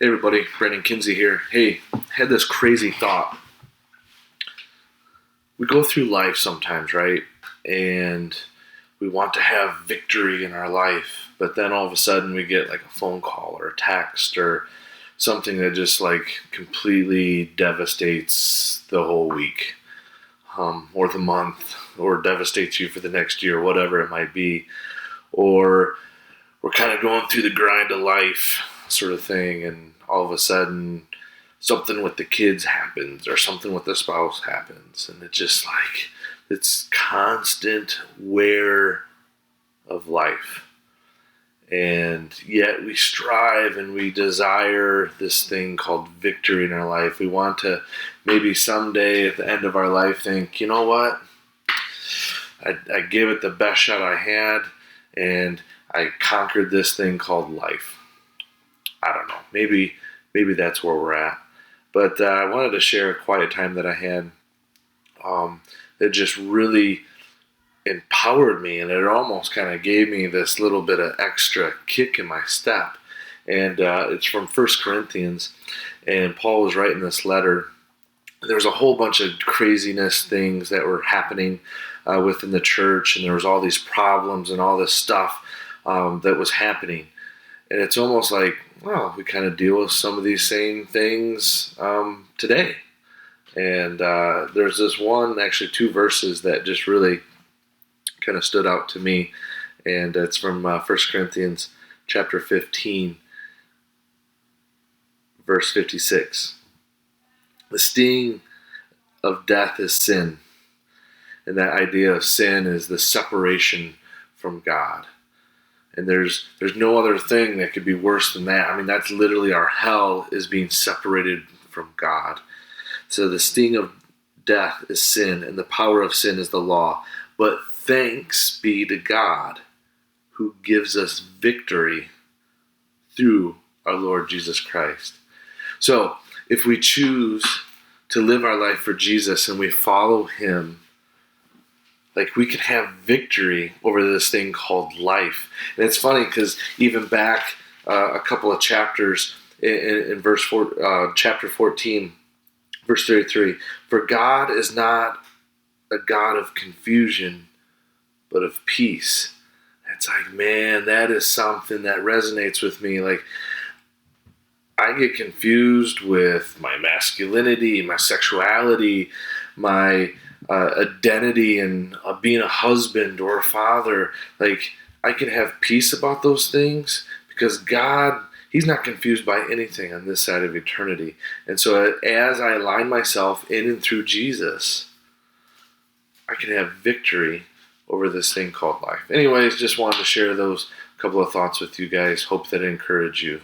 Hey everybody, Brandon Kinsey here. Hey, had this crazy thought. We go through life sometimes, right? And we want to have victory in our life, but then all of a sudden we get like a phone call or a text or something that just like completely devastates the whole week, or the month, or devastates you for the next year, whatever it might be. Or we're kind of going through the grind of life sort of thing, and all of a sudden something with the kids happens or something with the spouse happens, and it's just like it's constant wear of life. And yet we strive and we desire this thing called victory in our life. We want to maybe someday at the end of our life think, you know what? I gave it the best shot I had, and I conquered this thing called life. I don't know. Maybe that's where we're at. But I wanted to share a quiet time that I had that just really empowered me, and it almost kind of gave me this little bit of extra kick in my step. And it's from 1 Corinthians, and Paul was writing this letter. There was a whole bunch of craziness things that were happening within the church, and there was all these problems and all this stuff that was happening. And it's almost like, well, we kind of deal with some of these same things today. And there's this one, actually two verses that just really kind of stood out to me. And it's from 1 Corinthians chapter 15, verse 56. The sting of death is sin. And that idea of sin is the separation from God. And there's no other thing that could be worse than that. I mean, that's literally our hell, is being separated from God. So the sting of death is sin, and the power of sin is the law. But thanks be to God who gives us victory through our Lord Jesus Christ. So if we choose to live our life for Jesus and we follow Him, like, we can have victory over this thing called life. And it's funny because even back a couple of chapters in chapter 14, verse 33, for God is not a God of confusion, but of peace. It's like, man, that is something that resonates with me. Like, I get confused with my masculinity, my sexuality, my identity, and being a husband or a father. Like, I can have peace about those things because God, He's not confused by anything on this side of eternity. And so as I align myself in and through Jesus, I can have victory over this thing called life. Anyways, just wanted to share those couple of thoughts with you guys. Hope that encourage you.